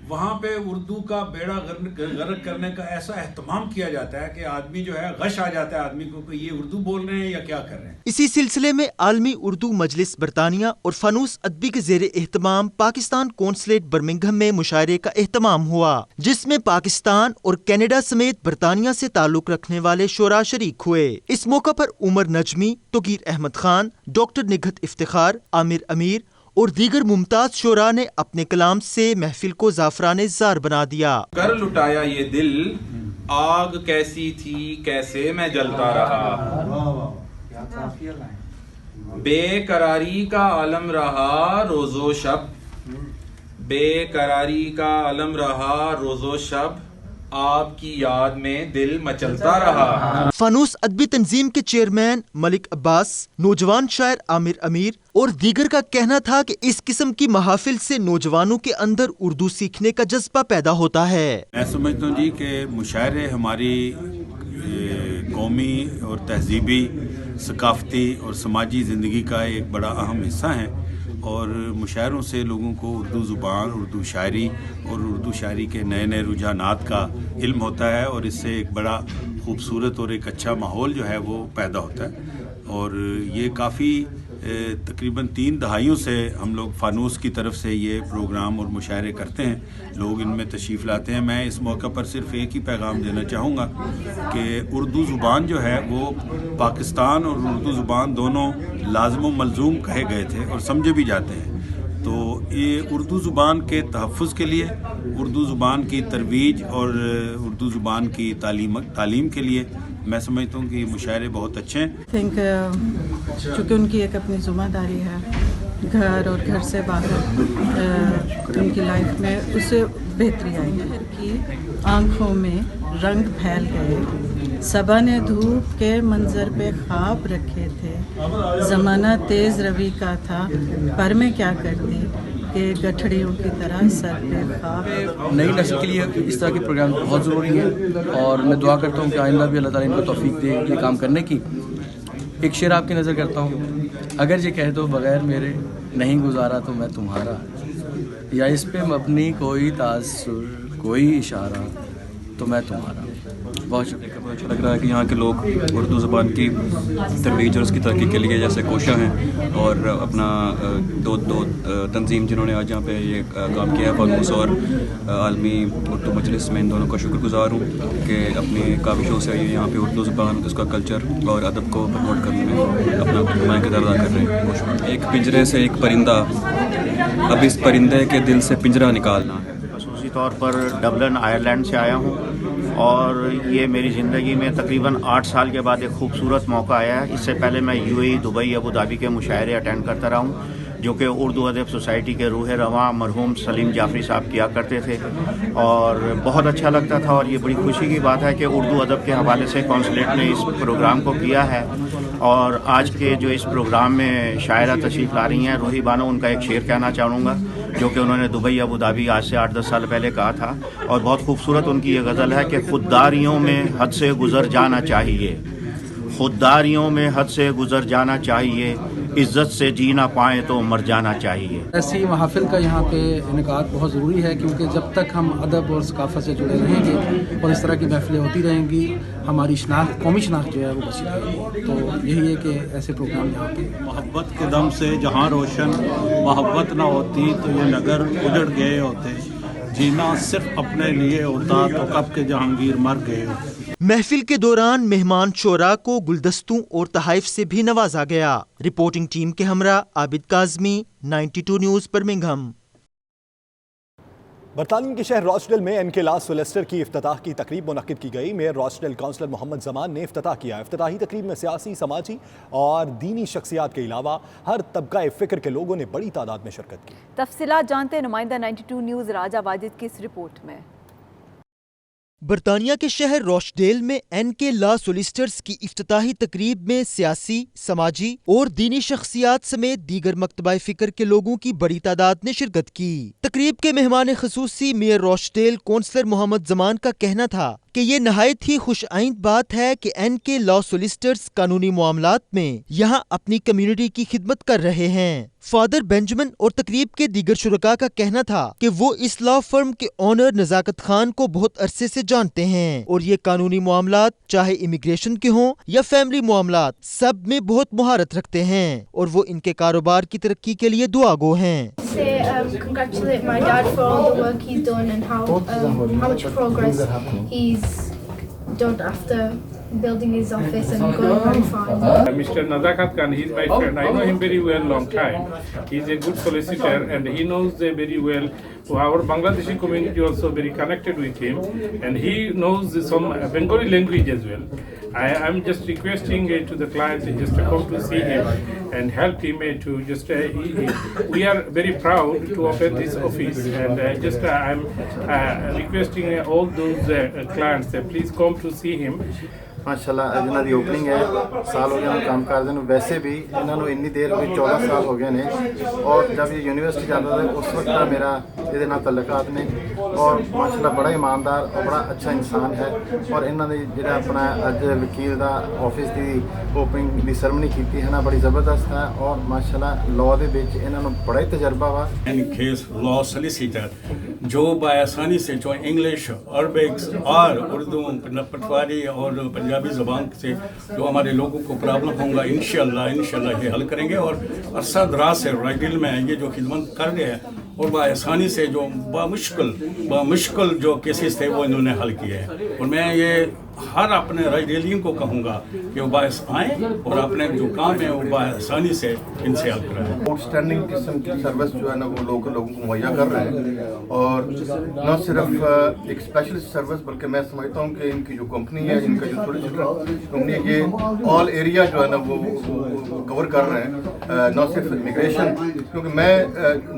वहाँ पे उर्दू का बेड़ा गर्क करने का ऐसा एहतमाम किया जाता है कि आदमी जो है गश आ जाता है आदमी को कि ये उर्दू बोल रहे हैं या क्या कर रहे हैं। इसी सिलसिले में आलमी उर्दू मजलिस बरतानिया और फानूस अदबी के ज़ेरे एहतमाम पाकिस्तान कौंसलेट बर्मिंघम में मुशायरे का एहतमाम हुआ, जिसमें पाकिस्तान और कनाडा समेत बरतानिया से ताल्लुक रखने वाले शोरा शरीक हुए। इस मौका पर उमर नजमी, तोकीर अहमद खान, डॉक्टर निगहत इफ्तिखार, आमिर अमीर और दीगर मुमताज शोरा ने अपने कलाम से महफिल को ज़ाफ़राने ज़ार बना दिया। कर लुटाया ये दिल, आग कैसी थी कैसे मैं जलता रहा। बेकरारी का आलम रहा रोजो शब, बेकरारी का आलम रहा रोजो शब, आपकी याद में दिल मचलता रहा। फानूस अदबी तंजीम के चेयरमैन मलिक अब्बास, नौजवान शायर आमिर अमीर और दीगर का कहना था कि इस किस्म की महाफिल से नौजवानों के अंदर उर्दू सीखने का जज्बा पैदा होता है। मैं समझता हूँ जी कि मुशायरे हमारी कौमी और तहजीबी, सकाफती और समाजी ज़िंदगी का एक बड़ा अहम हिस्सा है और मुशायरों से लोगों को उर्दू ज़ुबान, उर्दू शायरी और उर्दू शायरी के नए नए रुझानात का इल्म होता है और इससे एक बड़ा खूबसूरत और एक अच्छा माहौल जो है वो पैदा होता है। और ये काफ़ी तकरीबन 3 दहाइयों से हम लोग फानूस की तरफ से ये प्रोग्राम और मुशायरे करते हैं, लोग इनमें तशरीफ़ लाते हैं। मैं इस मौके पर सिर्फ एक ही पैगाम देना चाहूँगा कि उर्दू ज़ुबान जो है वो पाकिस्तान और उर्दू ज़ुबान दोनों लाज़िम व मलज़ूम कहे गए थे और समझे भी जाते हैं। तो ये उर्दू ज़ुबान के तहफ़्फ़ुज़ के लिए, उर्दू ज़ुबान की तरवीज और उर्दू ज़ुबान की तालीम के लिए मैं समझता हूँ कि मुशायरे बहुत अच्छे हैं। थिंक चूँकि उनकी एक अपनी ज़िम्मेदारी है घर और घर से बाहर उनकी लाइफ में, उससे बेहतरी आई है कि आँखों में रंग फैल गए। सबा ने धूप के मंजर पे ख्वाब रखे थे, ज़माना तेज़ रवि का था पर मैं क्या करती कि गठड़ियों की तरह सर पे ख्वाब। नई नस्ल के लिए इस तरह के प्रोग्राम बहुत ज़रूरी है और मैं दुआ करता हूँ कि आइंदा भी अल्लाह ताला इनको तौफीक दे ये काम करने की। एक शेर आपकी नज़र करता हूँ, अगर ये कह दो बग़ैर मेरे नहीं गुजारा तो मैं तुम्हारा, या इस पे मबनी कोई तासुर कोई इशारा तो मैं तुम्हारा। बहुत शुक्रिया। बहुत अच्छा लग रहा है कि यहाँ के लोग उर्दू ज़बान की तरवीज और उसकी तरक्की के लिए जैसे कोशा हैं और अपना दो तंजीम जिन्होंने आज यहाँ पे ये काम किया है, फानूस और आलमी उर्दू मजलिस, में इन दोनों का शुक्रगुजार हूँ कि अपनी काविशों से ये यहाँ पे उर्दू ज़बान, उसका कल्चर और अदब को प्रमोट करने में अपना नुमाया किरदार अदा कर रहे हैं। एक पिंजरे से एक परिंदा, अब इस परिंदे के दिल से पिंजरा निकालना है। ख़ुसूसी तौर पर डबलिन आयरलैंड से आया हूँ और ये मेरी ज़िंदगी में तकरीबन 8 साल के बाद एक खूबसूरत मौका आया है। इससे पहले मैं UAE, दुबई, अबू धाबी के मुशायरे अटेंड करता रहा हूँ जो कि उर्दू अदब सोसाइटी के रूह रवां मरहूम सलीम जाफरी साहब किया करते थे और बहुत अच्छा लगता था। और ये बड़ी खुशी की बात है कि उर्दू अदब के हवाले से कौंसलेट ने इस प्रोग्राम को किया है और आज के जो इस प्रोग्राम में शायरा तशरीफ़ ला रही हैं रूही बानो, उनका एक शेर कहना चाहूँगा जो कि उन्होंने दुबई, अबू धाबी आज से 8-10 साल पहले कहा था और बहुत खूबसूरत उनकी ये गज़ल है कि खुददारियों में हद से गुज़र जाना चाहिए, खुददारियों में हद से गुज़र जाना चाहिए, इज़्ज़त से जी ना पाएँ तो मर जाना चाहिए। ऐसी महफिल का यहाँ पे इनेकाद बहुत ज़रूरी है क्योंकि जब तक हम अदब और सकाफ़त से जुड़े रहेंगे और इस तरह की महफिलें होती रहेंगी, हमारी शनाख्त, कौमी शनाख्त जो है वो बची रहेगी। तो यही है कि ऐसे प्रोग्राम यहाँ पे। मोहब्बत के दम से जहाँ रोशन, मोहब्बत ना होती तो ये नगर उजड़ गए होते, जीना सिर्फ अपने लिए होता तो कब के जहांगीर मर गए होते। महफिल के दौरान मेहमान शोरा को गुलदस्तों और तहाइफ से भी नवाजा गया। रिपोर्टिंग टीम के हमरा आबिद काज़मी, 92 न्यूज़ बर्मिंघम। बरतानिया के शहर रॉचडेल में एनके ला सोलिसिटर की इफ्तिताह की तकरीब मुनक्किद की गई। Mayor Rochdale councillor Mohammad Zaman ने इफ्तिताह किया। इफ्तिताही तकरीब में सियासी, समाजी और दीनी शख्सियात के अलावा हर तबका फ़िक्र के लोगों ने बड़ी तादाद में शिरकत की। तफसीलात जानते हैं नुमाइंदा 92 न्यूज़ राजा वाजिद की इस रिपोर्ट में। बरतानिया के शहर रॉचडेल में एनके ला सोलिसिटर्स की इफ्तिताही तकरीब में सियासी, समाजी और दीनी शख्सियात समेत दीगर मकतबा फ़िक्र के लोगों की बड़ी तादाद ने शिरकत की। तकरीब के मेहमान खसूसी mayor Rochdale councillor Mohammad Zaman का कहना था कि ये नहायत ही खुश आइंद बात है कि एनके लॉ सोलिसिटर्स कानूनी मामलात में यहाँ अपनी कम्युनिटी की खिदमत कर रहे हैं। फादर बेंजामिन और तकरीब के दीगर शुरका का कहना था कि वो इस लॉ फर्म के ओनर नजाकत खान को बहुत अरसे से जानते हैं और ये कानूनी मामलात चाहे इमिग्रेशन के हों या फैमिली मामलात सब में बहुत महारत रखते हैं और वो इनके कारोबार की तरक्की के लिए दुआगो हैं। Congratulate my dad for all the work he's done and how much progress he's done after building his office and going very far. Mr. Nazakat Khan, he's my friend. I know him very well, long time. He's a good solicitor and he knows very well. Our Bangladeshi community also very connected with him, and he knows some Bengali language as well. I'm just requesting to the clients just to come to see him and help him to just. We are very proud to open this office, and I'm requesting all those clients please come to see him. माशाल्लाह जिन्हों की opening है साल हो गया काम करते हैं। वैसे भी इन्होंने इन्नी देर भी 14 साल हो गए ने और जब ये यूनिवर्सिटी जाता था उस वक्त का मेरा ये नाल तल्लुकात ने और माशाल्लाह बड़ा ईमानदार और बड़ा अच्छा इंसान है और इन्होंने जो अपना अज वकील का ऑफिस की ओपनिंग की सरमनी की है ना बड़ी ज़बरदस्त है और माशाल्लाह लॉ के इन्होंने बड़ा ही तजर्बा वा। In case law solicitor, जो बआसानी से जो इंग्लिश, अरबिक्स और उर्दू, पटवारी और पंजाबी ज़बान से जो हमारे लोगों को प्रॉब्लम होगा इंशाल्लाह ये हल करेंगे। और अरसा दराज से राइडिल में ये जो खिदमत कर रहे हैं और बआसानी से जो बामुश्किल जो केसेस थे वो इन्होंने हल किए हैं। और मैं ये हर अपने राइडेलियों को कहूँगा कि वो बायस आएँ और अपने जो काम है वो बआसानी से इनसे हल कराएं। आउटस्टैंडिंग किस्म की सर्विस जो है ना वो लोगों को मुहैया कर रहे हैं और न सिर्फ एक स्पेशलिस्ट सर्विस बल्कि मैं समझता हूँ कि इनकी जो कंपनी है, इनका जो सोलिसिटर कंपनी है, ये ऑल एरिया जो है ना वो कवर कर रहे हैं, न सिर्फ इमिग्रेशन। क्योंकि मैं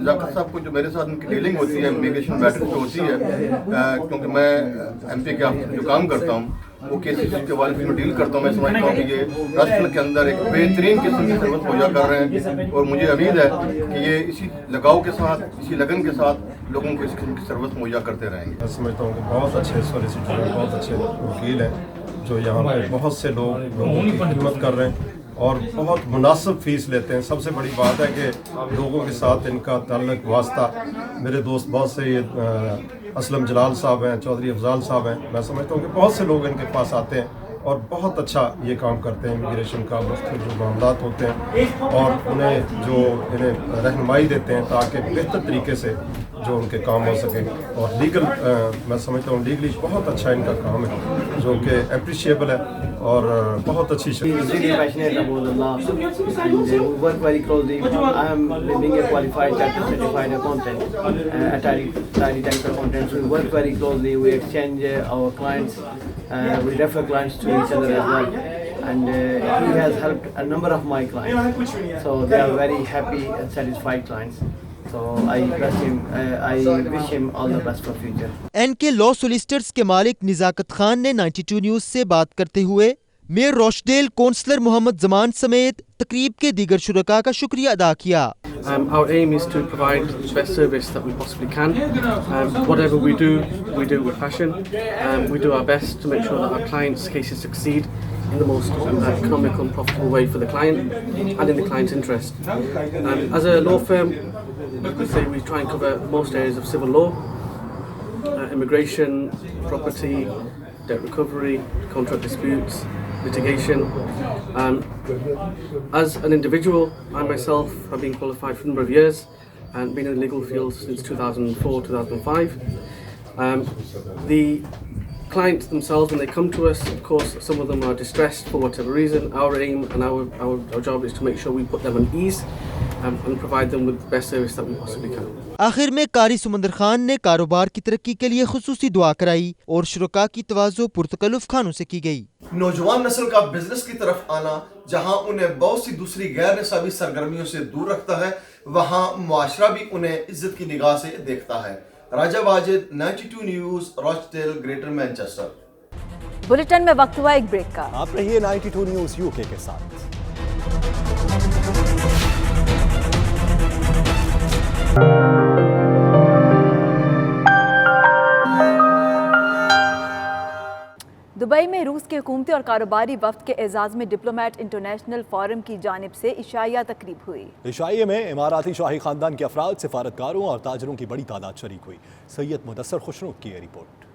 जाकिर साहब को जो मेरे साथ उनकी डीलिंग होती है इमिग्रेशन मैटर्स जो होती है, क्योंकि मैं MP के ऑफिस में जो काम करता हूँ वो केसेस के वाले में डील करता हूँ। मैं समझता हूँ कि ये राष्ट्र के अंदर एक बेहतरीन किस्म की सर्विस मुहैया कर रहे हैं और मुझे उम्मीद है कि ये इसी लगाव के साथ, इसी लगन के साथ लोगों को इस किस्म की सर्विस मुहैया करते रहेंगे। मैं समझता हूँ कि बहुत अच्छे सोलिसिटर हैं, बहुत अच्छे वकील हैं जो यहाँ पे बहुत से लोगों की खिदमत कर रहे हैं और बहुत मुनासिब फ़ीस लेते हैं। सबसे बड़ी बात है कि लोगों के साथ इनका ताल्लुक वास्ता, मेरे दोस्त बहुत से ये असलम जलाल साहब हैं, चौधरी अफजाल साहब हैं, मैं समझता हूँ कि बहुत से लोग इनके पास आते हैं और बहुत अच्छा ये काम करते हैं। इमिग्रेशन का मुख्तलिफ जो मामलात होते हैं और उन्हें जो इन्हें रहनुमाई देते हैं ताकि बेहतर तरीके से जो उनके काम हो सके। और लीगल मैं समझता हूँ लीगली बहुत अच्छा इनका काम है जो कि अप्रिशिएबल है और बहुत अच्छी we refer clients to each other as well, and he has helped a number of my clients, so they are very happy and satisfied clients. So I wish him all the best for future. NK law solicitors के मालिक निजाकत खान ने 92 news से बात करते हुए mayor Rochdale, councillor Mohammad Zaman समेत तकरीब के दीगर शुरका का शुक्रिया अदा किया। Our aim is to provide the best service that we possibly can. Whatever we do with passion. We do our best to make sure that our clients' cases succeed in the most economical and profitable way for the client and in the client's interest. As a law firm, we try and cover most areas of civil law, immigration, property, debt recovery, contract disputes, litigation. As an individual, I myself have been qualified for a number of years and been in the legal field since 2004-2005. The clients themselves, when they come to us, of course, some of them are distressed for whatever reason. Our aim and our job is to make sure we put them at ease and provide them with the best service that we possibly can. आखिर में कारी सुमंदर खान ने कारोबार की तरक्की के लिए खुसूसी दुआ कराई और शुरका की तवाज़ो पुरतकल्लुफ़ खानों से की गई। नौजवान नस्ल का बिजनेस की तरफ आना जहां उन्हें बहुत सी दूसरी गैर निसाबी सरगर्मियों से दूर रखता है, वहां मुआशरा भी उन्हें इज्जत की निगाह से देखता है। Raja Wajid, 92 news, Rochdale, Greater Manchester. Bulletin में वक्त हुआ एक ब्रेक का। आप रहिए 92 न्यूज़ UK के साथ। दुबई में रूस के हुकूमती और कारोबारी वफ्द के एजाज़ में डिप्लोमेट इंटरनेशनल फोरम की जानिब से इशाइया तकरीब हुई। इशाइये में इमाराती शाही खानदान के अफराद, सिफारतकारों और ताजरों की बड़ी तादाद शरीक हुई। सैयद मुदस्सर खुशनूद की ये रिपोर्ट।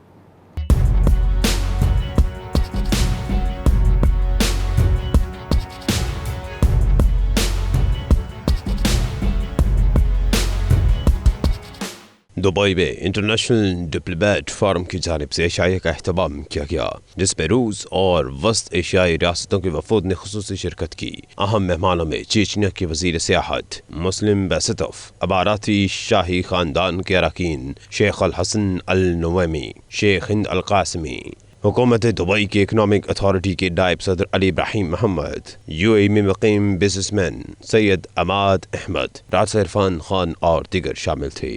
दुबई में इंटरनेशनल डिप्लोमेट फोरम की जानिब से इशाइया का अहतमाम किया गया, जिसमें रूस और वस्त एशियाई रियासतों के वफूद ने खुसूसी शिरकत की। अहम मेहमानों में चेचनिया के वजीर सियाहत मुस्लिम बेसितोफ, अमाराती शाही खानदान के अरकान शेख अल हसन अल नुवैमी, शेख हिंद अल कासिमी, हुकूमत दुबई के इकनॉमिक अथॉरिटी के नायब सदर अली इब्राहिम मोहम्मद, UAE में मुकीम बिजनेसमैन सैयद अमाद अहमद, राजा इरफान खान और दीगर शामिल थे।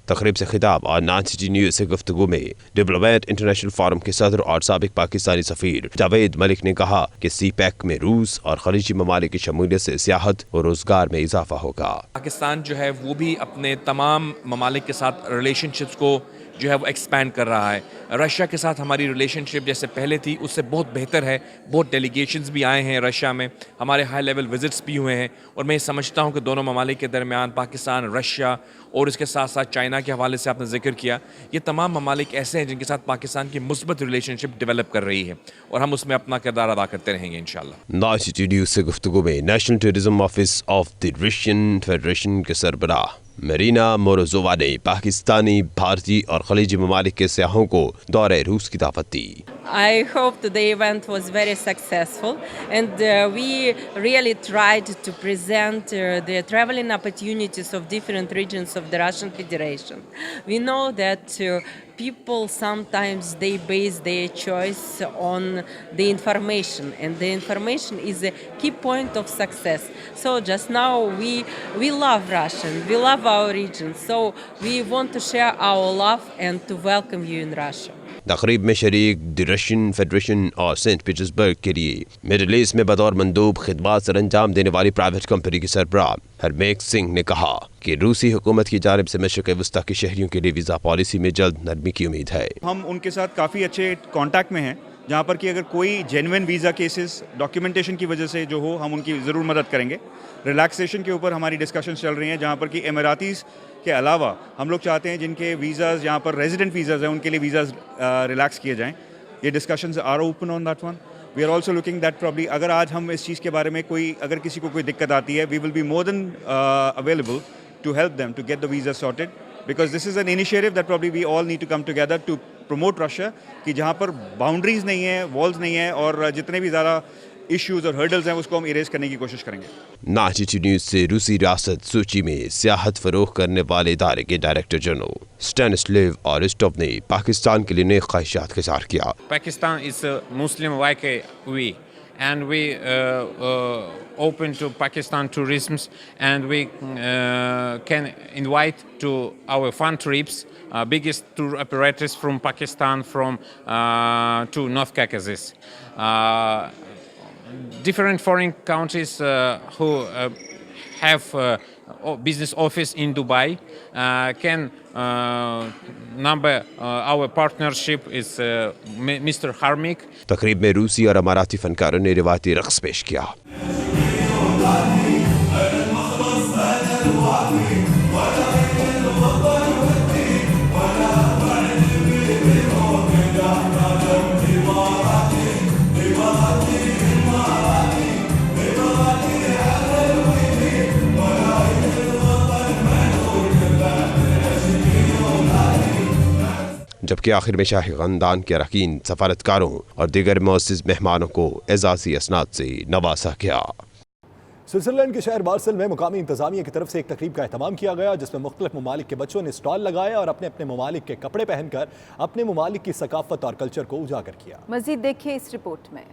तकरीब से खिताब और 92 न्यूज़ से गुफ्तगू में डिप्लोमेट इंटरनेशनल फोरम के सदर और साबिक पाकिस्तानी सफ़ीर जावेद मलिक ने कहा कि CPEC में रूस और खलीजी ममालिक की शमूलियत से सियाहत और रोज़गार में इजाफा होगा। पाकिस्तान जो है वो भी अपने तमाम ममालिक के साथ रिलेशनशिप्स को جو ہے وہ ایکسپینڈ کر رہا ہے. رشیا کے ساتھ ہماری ریلیشن شپ جیسے پہلے تھی اس سے بہت بہتر ہے. بہت ڈیلیگیشنز بھی آئے ہیں رشیا میں, ہمارے ہائی لیول وزٹس بھی ہوئے ہیں, اور میں یہ سمجھتا ہوں کہ دونوں ممالک کے درمیان پاکستان, رشیا اور اس کے ساتھ ساتھ چائنا کے حوالے سے آپ نے ذکر کیا, یہ تمام ممالک ایسے ہیں جن کے ساتھ پاکستان کی مثبت ریلیشن شپ ڈیولپ کر رہی ہے, اور ہم اس میں اپنا کردار ادا کرتے رہیں گے انشاءاللہ. ناشٹی نیوز سے گفتگو میں national tourism office of the Russian federation کے سربراہ مرینا موروزووا نے پاکستانی, بھارتی اور خلیجی ممالک کے سیاحوں کو دورہ روس کی دعوت دی. I hope the event was very successful, and we really tried to present the traveling opportunities of different regions of the Russian Federation. We know that people sometimes they base their choice on the information, and the information is a key point of success. So just now we love Russia, we love our region, so we want to share our love and to welcome you in Russia. تقریب میں شریک the Russian federation اور Saint Petersburg کے لیے middle asset میں بطور مندوب خدمات سر انجام دینے والی پرائیویٹ کمپنی کے سربراہ ہرمیک سنگھ نے کہا کہ روسی حکومت کی جانب سے مشرق وسطی کے شہریوں کے لیے ویزا پالیسی میں جلد نرمی کی امید ہے. ہم ان کے ساتھ کافی اچھے کانٹیکٹ میں ہیں, جہاں پر کہ اگر کوئی جینوئن ویزا کیسز ڈاکیومنٹیشن کی وجہ سے جو ہو ہم ان کی ضرور مدد کریں گے. ریلیکسیشن کے اوپر ہماری ڈسکشنز چل رہی ہیں, جہاں پر کہ اماراتیز کے علاوہ ہم لوگ چاہتے ہیں جن کے ویزاز یہاں پر ریزیڈنٹ ویزاز ہیں ان کے لیے ویزاز ریلیکس کیے جائیں. یہ discussions are open on that one. We are also looking that probably اگر آج ہم اس چیز کے بارے میں اگر کسی کو کوئی دقت آتی ہے, we will be more than available to help them to get the visa sorted, because this is an initiative that probably we all need to come together to promote Russia, کہ جہاں پر باؤنڈریز نہیں ہیں, walls نہیں ہیں, اور جتنے بھی زیادہ ایشوز اور ہرڈلز ہیں اس کو ہم اریز کرنے کی کوشش کریں گے. ناشٹی نیوز سے روسی ریاست سوچی میں سیاحت فروغ کرنے والے ادارے کے ڈائریکٹر جنرل اسٹینسلیو آرسٹوف نے پاکستان کے لیے نیک خواہشات کا اظہار کیا. Pakistan is Muslim like we, and we open to Pakistan tourism, and we can invite to our fun trips biggest tour operators from Pakistan to North Caucasus. Different foreign countries who have business office in Dubai can number our partnership is Mr. Harmik. تقریب میں روسی اور اماراتی فنکاروں نے روایتی رقص پیش کیا. جبکہ آخر میں شاہی خاندان کے اراکین, سفارتکاروں اور دیگر معزز مہمانوں کو اعزازی اسناد سے نوازا گیا. سوئٹزرلینڈ کے شہر بارسل میں مقامی انتظامیہ کی طرف سے ایک تقریب کا اہتمام کیا گیا, جس میں مختلف ممالک کے بچوں نے اسٹال لگائے اور اپنے اپنے ممالک کے کپڑے پہن کر اپنے ممالک کی ثقافت اور کلچر کو اجاگر کیا. مزید دیکھیے اس رپورٹ میں.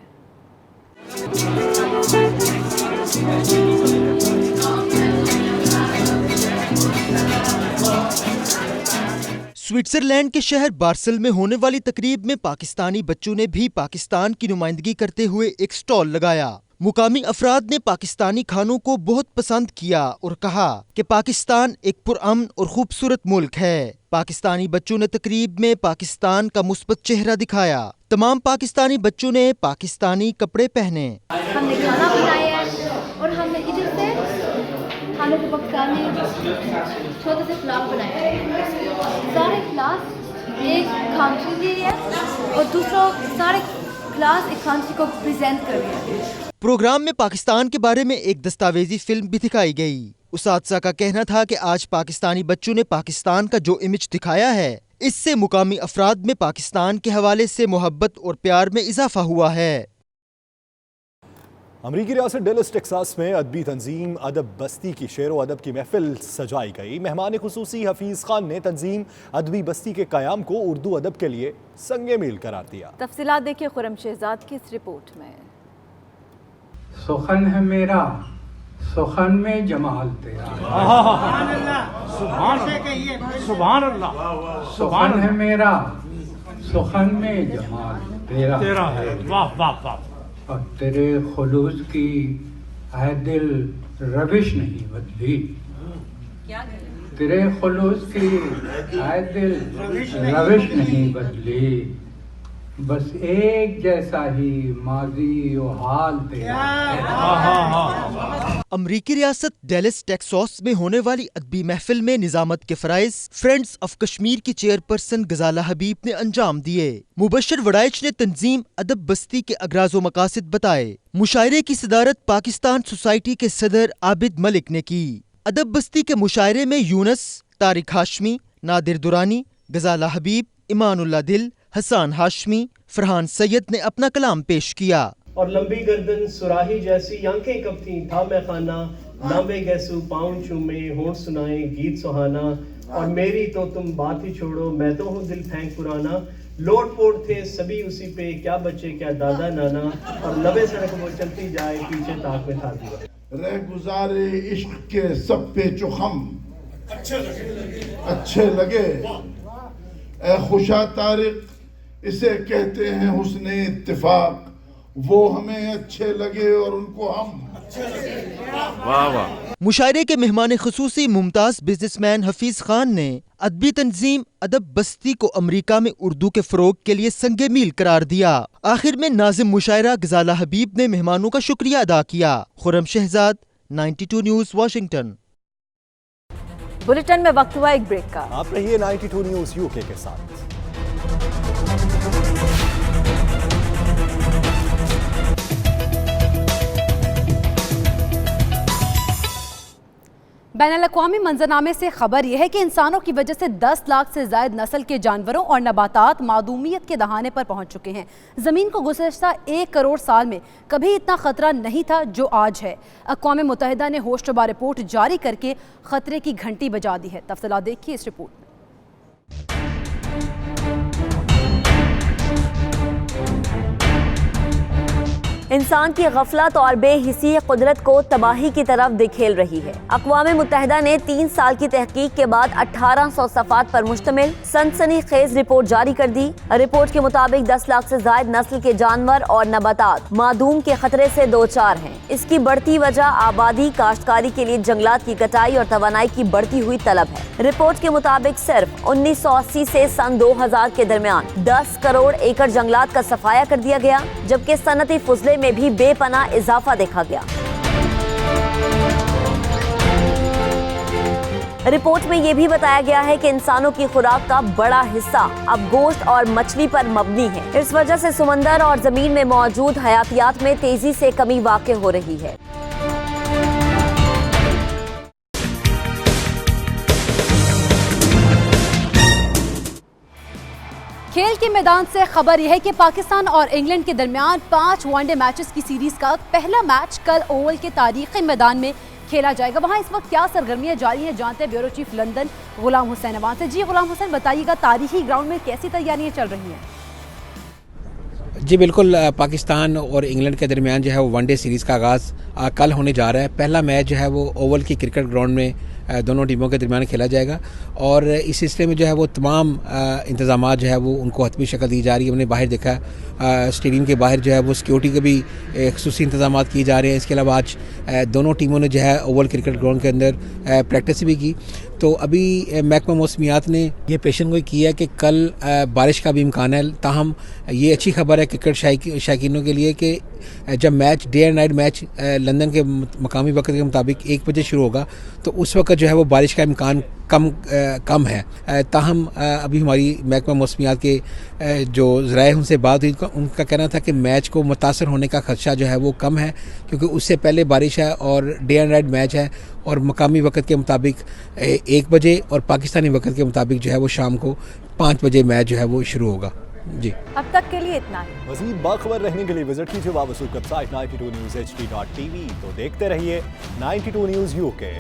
سوئٹزرلینڈ کے شہر بارسل میں ہونے والی تقریب میں پاکستانی بچوں نے بھی پاکستان کی نمائندگی کرتے ہوئے ایک سٹال لگایا. مقامی افراد نے پاکستانی کھانوں کو بہت پسند کیا اور کہا کہ پاکستان ایک پرامن اور خوبصورت ملک ہے. پاکستانی بچوں نے تقریب میں پاکستان کا مثبت چہرہ دکھایا. تمام پاکستانی بچوں نے پاکستانی کپڑے پہنے. ہم نے کھانا بنایا اور ہم نے ادھر سے کھانے کو پاکستانی چھوٹے سے فلاس بنایا. سارے فلاس ایک کنٹری کے ہے اور دوسرا سارے فلاس ایک کنٹری کو پریزنٹ کر رہے ہیں. پروگرام میں پاکستان کے بارے میں ایک دستاویزی فلم بھی دکھائی گئی. اساتذہ کا کہنا تھا کہ آج پاکستانی بچوں نے پاکستان کا جو امیج دکھایا ہے, اس سے مقامی افراد میں پاکستان کے حوالے سے محبت اور پیار میں اضافہ ہوا ہے. امریکی ریاست ڈیلس ٹیکساس میں ادبی تنظیم ادب بستی کی شعر و ادب کی محفل سجائی گئی. مہمان خصوصی حفیظ خان نے تنظیم ادبی بستی کے قیام کو اردو ادب کے لیے سنگ میل قرار دیا. تفصیلات دیکھیں خرم شہزاد کی اس رپورٹ میں. سخن ہے میرا سخن میں جمال تیرا. سبحان اللہ. سخن ہے میرا سخن میں جمال تیرا ہے. واہ واہ واہ. اور تیرے خلوص کی اے دل روش نہیں بدلی. تیرے خلوص کی اے دل روش نہیں بدلی، بس ایک جیسا ہی ماضی و حال تیرا۔ امریکی ریاست ڈیلس ٹیکساس میں ہونے والی ادبی محفل میں نظامت کے فرائض فرینڈز آف کشمیر کی چیئرپرسن غزالہ حبیب نے انجام دیے۔ مبشر وڑائچ نے تنظیم ادب بستی کے اغراض و مقاصد بتائے۔ مشاعرے کی صدارت پاکستان سوسائٹی کے صدر عابد ملک نے کی۔ ادب بستی کے مشاعرے میں یونس، طارق ہاشمی، نادر دورانی، غزالہ حبیب، ایمان اللہ دل، حسان ہاشمی، فرحان سید نے اپنا کلام پیش کیا۔ اور لمبی گردن سراہی جیسی آنکھیں کب تھیں تھا میں خانہ، لامبے گیسو پاؤں چومے ہونٹ سنائے گیت سہانا، اور میری تو تم بات ہی چھوڑو میں تو ہوں دل پھینک پرانا، لوٹ پوٹ تھے سبھی اسی پہ کیا بچے کیا دادا نانا، اور لبے سڑک وہ چلتی جائے پیچھے تاک میں تھا دیوار۔ رہ گزارے عشق کے سب پہ چخم اچھے لگے، اے خوشا طارق اسے کہتے ہیں حسن اتفاق، وہ ہمیں اچھے لگے اور ان کو ہم۔ مشاعرے کے مہمان خصوصی ممتاز بزنس مین حفیظ خان نے ادبی تنظیم ادب بستی کو امریکہ میں اردو کے فروغ کے لیے سنگ میل قرار دیا۔ آخر میں ناظم مشاعرہ غزالہ حبیب نے مہمانوں کا شکریہ ادا کیا۔ خرم شہزاد، 92 نیوز، واشنگٹن۔ بلیٹن میں وقت ہوا ایک بریک کا۔ آپ رہیے 92 نیوز UK کے ساتھ۔ بین الاقوامی منظرنامے سے خبر یہ ہے کہ انسانوں کی وجہ سے 10 لاکھ سے زائد نسل کے جانوروں اور نباتات معدومیت کے دہانے پر پہنچ چکے ہیں۔ زمین کو گزشتہ 1 کروڑ سال میں کبھی اتنا خطرہ نہیں تھا جو آج ہے۔ اقوام متحدہ نے ہوش شبہ رپورٹ جاری کر کے خطرے کی گھنٹی بجا دی ہے۔ تفصیلات دیکھیے اس رپورٹ میں۔ انسان کی غفلت اور بے حسی قدرت کو تباہی کی طرف دھکیل رہی ہے۔ اقوام متحدہ نے 3 سال کی تحقیق کے بعد 1800 صفحات پر مشتمل سنسنی خیز رپورٹ جاری کر دی۔ رپورٹ کے مطابق 10 لاکھ سے زائد نسل کے جانور اور نباتات معدوم کے خطرے سے دوچار ہیں۔ اس کی بڑھتی وجہ آبادی، کاشتکاری کے لیے جنگلات کی کٹائی اور توانائی کی بڑھتی ہوئی طلب ہے۔ رپورٹ کے مطابق صرف 1980 سے سن 2000 کے درمیان 10 کروڑ ایکڑ جنگلات کا صفایا کر دیا گیا، جبکہ صنعتی فضلے میں بھی بے پناہ اضافہ دیکھا گیا۔ رپورٹ میں یہ بھی بتایا گیا ہے کہ انسانوں کی خوراک کا بڑا حصہ اب گوشت اور مچھلی پر مبنی ہے۔ اس وجہ سے سمندر اور زمین میں موجود حیاتیات میں تیزی سے کمی واقع ہو رہی ہے۔ کھیل کے میدان سے خبر یہ ہے کہ پاکستان اور انگلینڈ کے درمیان 5 ون ڈے میچز کی سیریز کا پہلا میچ کل اوول کے تاریخی میدان میں کھیلا جائے گا۔ وہاں اس وقت کیا سرگرمیاں جاری ہیں جانتے ہیں بیورو چیف لندن غلام حسین عوان سے۔ جی غلام حسین، بتائیے گا تاریخی گراؤنڈ میں کیسی تیاریاں چل رہی ہیں؟ جی بالکل، پاکستان اور انگلینڈ کے درمیان جو ہے وہ ون ڈے سیریز کا آغاز کل ہونے جا رہا ہے۔ پہلا میچ جو ہے وہ اوول کی کرکٹ گراؤنڈ میں دونوں ٹیموں کے درمیان کھیلا جائے گا، اور اس سلسلے میں جو ہے وہ تمام انتظامات جو ہے وہ ان کو حتمی شکل دی جا رہی ہے۔ ہم نے باہر دیکھا اسٹیڈیم کے باہر جو ہے وہ سیکیورٹی کے بھی خصوصی انتظامات کیے جا رہے ہیں۔ اس کے علاوہ آج دونوں ٹیموں نے جو ہے اوول کرکٹ گراؤنڈ کے اندر پریکٹس بھی کی۔ تو ابھی محکمہ موسمیات نے یہ پیشن گوئی کی ہے کہ کل بارش کا بھی امکان ہے، تاہم یہ اچھی خبر ہے کرکٹ شائقینوں کے لیے کہ جب match day and night match London کے مقامی وقت کے مطابق 1 بجے شروع ہوگا تو اس وقت جو ہے وہ بارش کا امکان کم ہے۔ تاہم ابھی ہماری محکمہ موسمیات کے جو ذرائع ان سے بات ہوئی، ان کا کہنا تھا کہ میچ کو متاثر ہونے کا خدشہ جو ہے وہ کم ہے، کیونکہ اس سے پہلے بارش ہے اور ڈے اینڈ نائٹ میچ ہے، اور مقامی وقت کے مطابق 1 بجے اور پاکستانی وقت کے مطابق جو ہے وہ شام کو 5 بجے میچ جو ہے وہ شروع ہوگا۔ جی اب تک کے لیے اتنا ہی۔ مزید باخبر رہنے کے لیے وزٹ کیجیے وابستہ ویب سائٹ 92newshd.tv۔ تو دیکھتے رہیے 92 نیوز UK۔